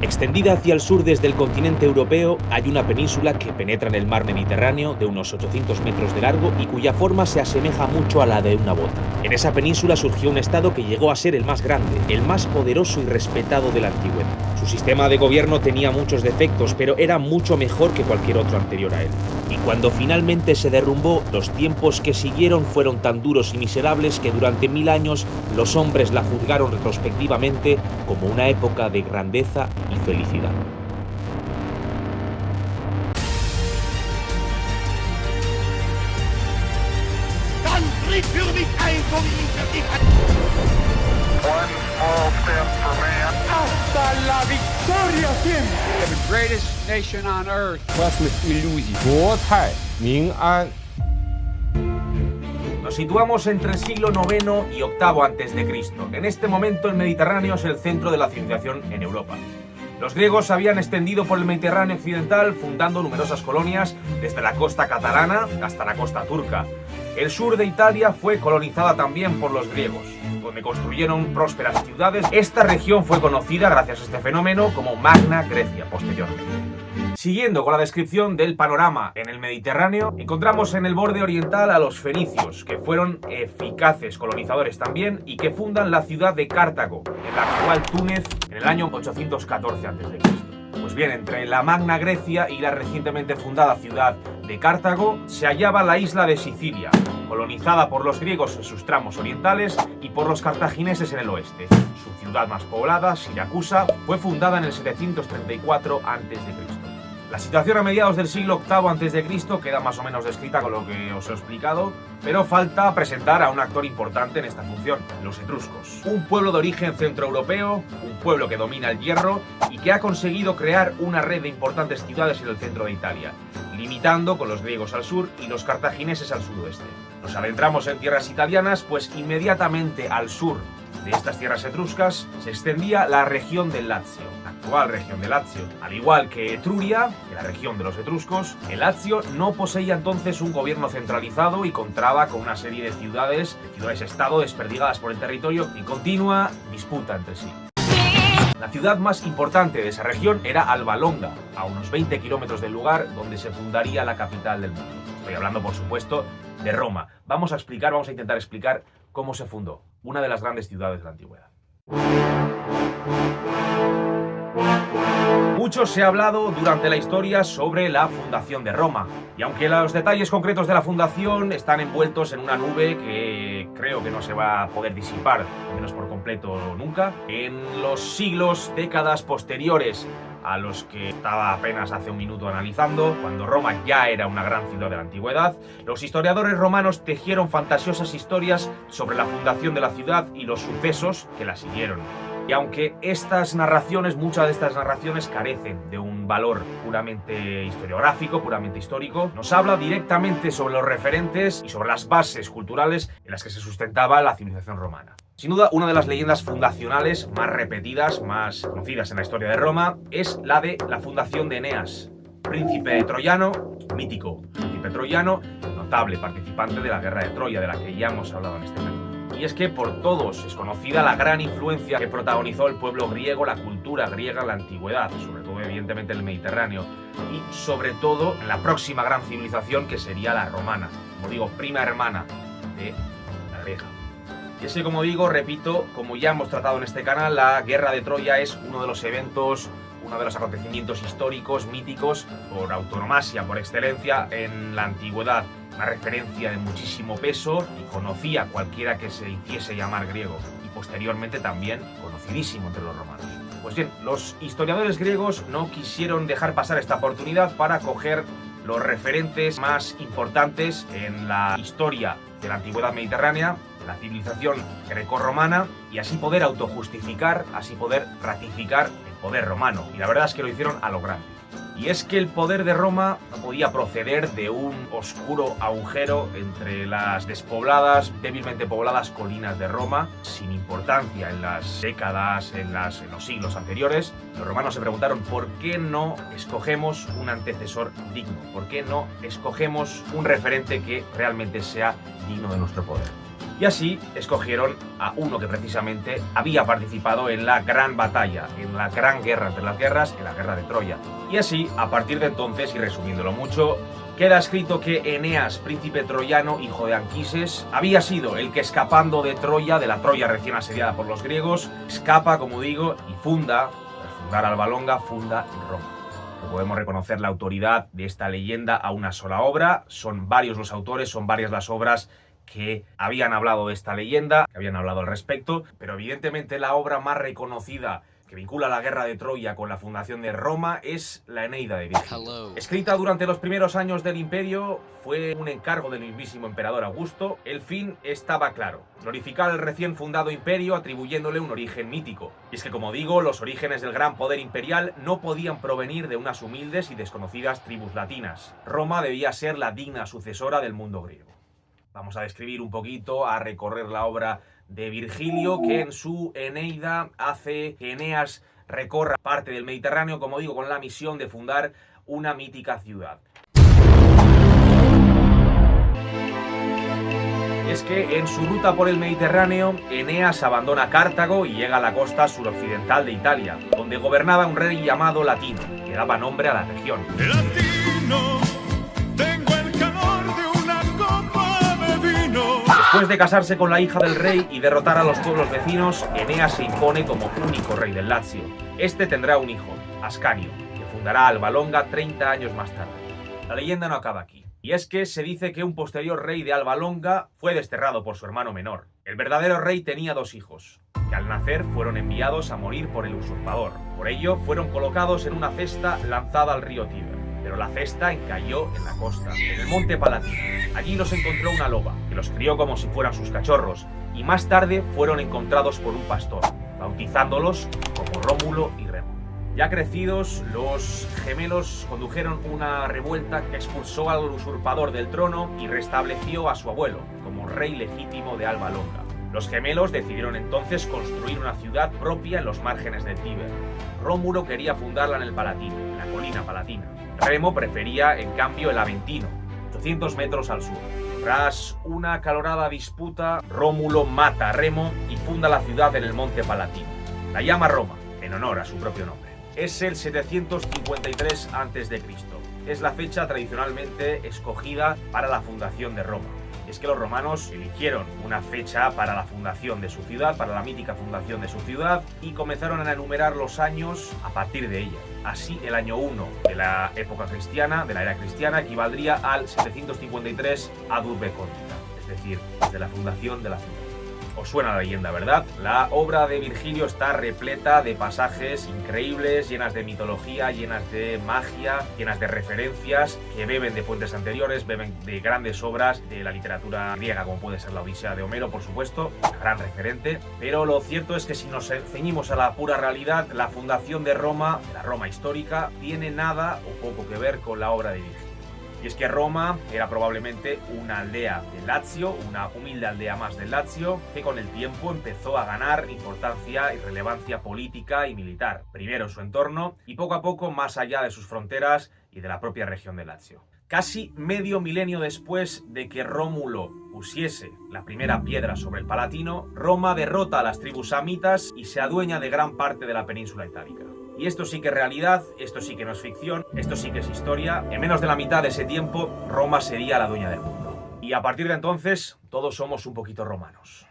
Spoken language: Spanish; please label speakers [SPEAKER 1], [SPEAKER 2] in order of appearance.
[SPEAKER 1] Extendida hacia el sur desde el continente europeo, hay una península que penetra en el mar Mediterráneo de unos 800 metros de largo y cuya forma se asemeja mucho a la de una bota. En esa península surgió un estado que llegó a ser el más grande, el más poderoso y respetado de la antigüedad. Su sistema de gobierno tenía muchos defectos, pero era mucho mejor que cualquier otro anterior a él. Y cuando finalmente se derrumbó, los tiempos que siguieron fueron tan duros y miserables que durante 1000 años los hombres la juzgaron retrospectivamente como una época de grandeza y felicidad.
[SPEAKER 2] ¡Hasta la victoria siempre!
[SPEAKER 3] The greatest nation on earth.
[SPEAKER 2] Классных иллюзий. 国泰民安.
[SPEAKER 1] Nos situamos entre el siglo IX y VIII a.C. En este momento el Mediterráneo es el centro de la civilización en Europa. Los griegos se habían extendido por el Mediterráneo occidental, fundando numerosas colonias desde la costa catalana hasta la costa turca. El sur de Italia fue colonizada también por los griegos, donde construyeron prósperas ciudades. Esta región fue conocida gracias a este fenómeno como Magna Grecia posteriormente. Siguiendo con la descripción del panorama en el Mediterráneo, encontramos en el borde oriental a los fenicios, que fueron eficaces colonizadores también y que fundan la ciudad de Cartago, en la actual Túnez, en el año 814 a.C. Pues bien, entre la Magna Grecia y la recientemente fundada ciudad de Cartago se hallaba la isla de Sicilia, colonizada por los griegos en sus tramos orientales y por los cartagineses en el oeste. Su ciudad más poblada, Siracusa, fue fundada en el 734 a.C. La situación a mediados del siglo VIII a.C. queda más o menos descrita con lo que os he explicado, pero falta presentar a un actor importante en esta función, los etruscos. Un pueblo de origen centroeuropeo, un pueblo que domina el hierro y que ha conseguido crear una red de importantes ciudades en el centro de Italia, limitando con los griegos al sur y los cartagineses al sudoeste. Nos adentramos en tierras italianas, pues inmediatamente al sur de estas tierras etruscas se extendía la región del Lacio, la actual región de Lacio. Al igual que Etruria, que la región de los etruscos, el Lacio no poseía entonces un gobierno centralizado y contaba con una serie de ciudades-estado desperdigadas por el territorio y continua disputa entre sí. La ciudad más importante de esa región era Alba Longa, a unos 20 kilómetros del lugar donde se fundaría la capital del mundo. Estoy hablando, por supuesto, de Roma. Vamos a intentar explicar cómo se fundó, una de las grandes ciudades de la antigüedad. Mucho se ha hablado durante la historia sobre la fundación de Roma, y aunque los detalles concretos de la fundación están envueltos en una nube que creo que no se va a poder disipar, al menos por completo nunca, en los siglos, décadas posteriores a los que estaba apenas hace un minuto analizando, cuando Roma ya era una gran ciudad de la antigüedad, los historiadores romanos tejieron fantasiosas historias sobre la fundación de la ciudad y los sucesos que la siguieron. Y aunque muchas de estas narraciones carecen de un valor puramente historiográfico, puramente histórico, nos habla directamente sobre los referentes y sobre las bases culturales en las que se sustentaba la civilización romana. Sin duda, una de las leyendas fundacionales más repetidas, más conocidas en la historia de Roma, es la de la fundación de Eneas, príncipe troyano, mítico príncipe troyano, notable participante de la guerra de Troya, de la que ya hemos hablado en este canal. Y es que por todos es conocida la gran influencia que protagonizó el pueblo griego, la cultura griega en la antigüedad, sobre todo evidentemente en el Mediterráneo, y sobre todo en la próxima gran civilización que sería la romana, como digo, prima hermana de la griega. Y es que, como digo, repito, como ya hemos tratado en este canal, la guerra de Troya es uno de los eventos, uno de los acontecimientos históricos, míticos, por autonomasia, por excelencia, en la antigüedad. Una referencia de muchísimo peso y conocía cualquiera que se hiciese llamar griego, y posteriormente también conocidísimo entre los romanos. Pues bien, los historiadores griegos no quisieron dejar pasar esta oportunidad para coger los referentes más importantes en la historia de la antigüedad mediterránea, de la civilización grecorromana, y así poder autojustificar, así poder ratificar el poder romano. Y la verdad es que lo hicieron a lo grande. Y es que el poder de Roma no podía proceder de un oscuro agujero entre las despobladas, débilmente pobladas colinas de Roma, sin importancia en las décadas, en los siglos anteriores. Los romanos se preguntaron por qué no escogemos un antecesor digno, por qué no escogemos un referente que realmente sea digno de nuestro poder. Y así escogieron a uno que precisamente había participado en la gran batalla, en la gran guerra entre las guerras, en la guerra de Troya. Y así, a partir de entonces, y resumiéndolo mucho, queda escrito que Eneas, príncipe troyano, hijo de Anquises, había sido el que, escapando de Troya, de la Troya recién asediada por los griegos, escapa, como digo, y funda, tras fundar Alba Longa, funda Roma. Podemos reconocer la autoridad de esta leyenda a una sola obra. Son varios los autores, son varias las obras que habían hablado de esta leyenda, que habían hablado al respecto, pero evidentemente la obra más reconocida que vincula la guerra de Troya con la fundación de Roma es la Eneida de Virgilio. Escrita durante los primeros años del Imperio, fue un encargo del mismísimo emperador Augusto. El fin estaba claro: glorificar el recién fundado imperio atribuyéndole un origen mítico. Y es que, como digo, los orígenes del gran poder imperial no podían provenir de unas humildes y desconocidas tribus latinas. Roma debía ser la digna sucesora del mundo griego. Vamos a describir un poquito, a recorrer la obra de Virgilio, que en su Eneida hace que Eneas recorra parte del Mediterráneo, como digo, con la misión de fundar una mítica ciudad. Es que en su ruta por el Mediterráneo, Eneas abandona Cartago y llega a la costa suroccidental de Italia, donde gobernaba un rey llamado Latino, que daba nombre a la región.
[SPEAKER 4] Latino, tengo el calor de una copa de vino.
[SPEAKER 1] Después de casarse con la hija del rey y derrotar a los pueblos vecinos, Eneas se impone como único rey del Lacio. Este tendrá un hijo, Ascanio, que fundará Alba Longa 30 años más tarde. La leyenda no acaba aquí. Y es que se dice que un posterior rey de Alba Longa fue desterrado por su hermano menor. El verdadero rey tenía dos hijos, que al nacer fueron enviados a morir por el usurpador. Por ello, fueron colocados en una cesta lanzada al río Tíber. Pero la cesta encalló en la costa, en el monte Palatino. Allí los encontró una loba, que los crió como si fueran sus cachorros, y más tarde fueron encontrados por un pastor, bautizándolos como Rómulo y Remo. Ya crecidos, los gemelos condujeron una revuelta que expulsó al usurpador del trono y restableció a su abuelo como rey legítimo de Alba Longa. Los gemelos decidieron entonces construir una ciudad propia en los márgenes del Tíber. Rómulo quería fundarla en el Palatino, en la colina palatina. Remo prefería, en cambio, el Aventino, 800 metros al sur. Tras una acalorada disputa, Rómulo mata a Remo y funda la ciudad en el monte Palatino. La llama Roma, en honor a su propio nombre. Es el 753 a.C. Es la fecha tradicionalmente escogida para la fundación de Roma. Es que los romanos eligieron una fecha para la fundación de su ciudad, para la mítica fundación de su ciudad, y comenzaron a enumerar los años a partir de ella. Así, el año 1 de la época cristiana, de la era cristiana, equivaldría al 753 ad urbe condita, es decir, desde la fundación de la ciudad. Os suena la leyenda, ¿verdad? La obra de Virgilio está repleta de pasajes increíbles, llenas de mitología, llenas de magia, llenas de referencias que beben de fuentes anteriores, beben de grandes obras de la literatura griega, como puede ser la Odisea de Homero, por supuesto, gran referente. Pero lo cierto es que si nos ceñimos a la pura realidad, la fundación de Roma, de la Roma histórica, tiene nada o poco que ver con la obra de Virgilio. Y es que Roma era probablemente una aldea del Lacio, una humilde aldea más del Lacio, que con el tiempo empezó a ganar importancia y relevancia política y militar, primero en su entorno y poco a poco más allá de sus fronteras y de la propia región del Lacio. Casi medio milenio después de que Rómulo pusiese la primera piedra sobre el Palatino, Roma derrota a las tribus samitas y se adueña de gran parte de la península itálica. Y esto sí que es realidad, esto sí que no es ficción, esto sí que es historia. En menos de la mitad de ese tiempo, Roma sería la dueña del mundo. Y a partir de entonces, todos somos un poquito romanos.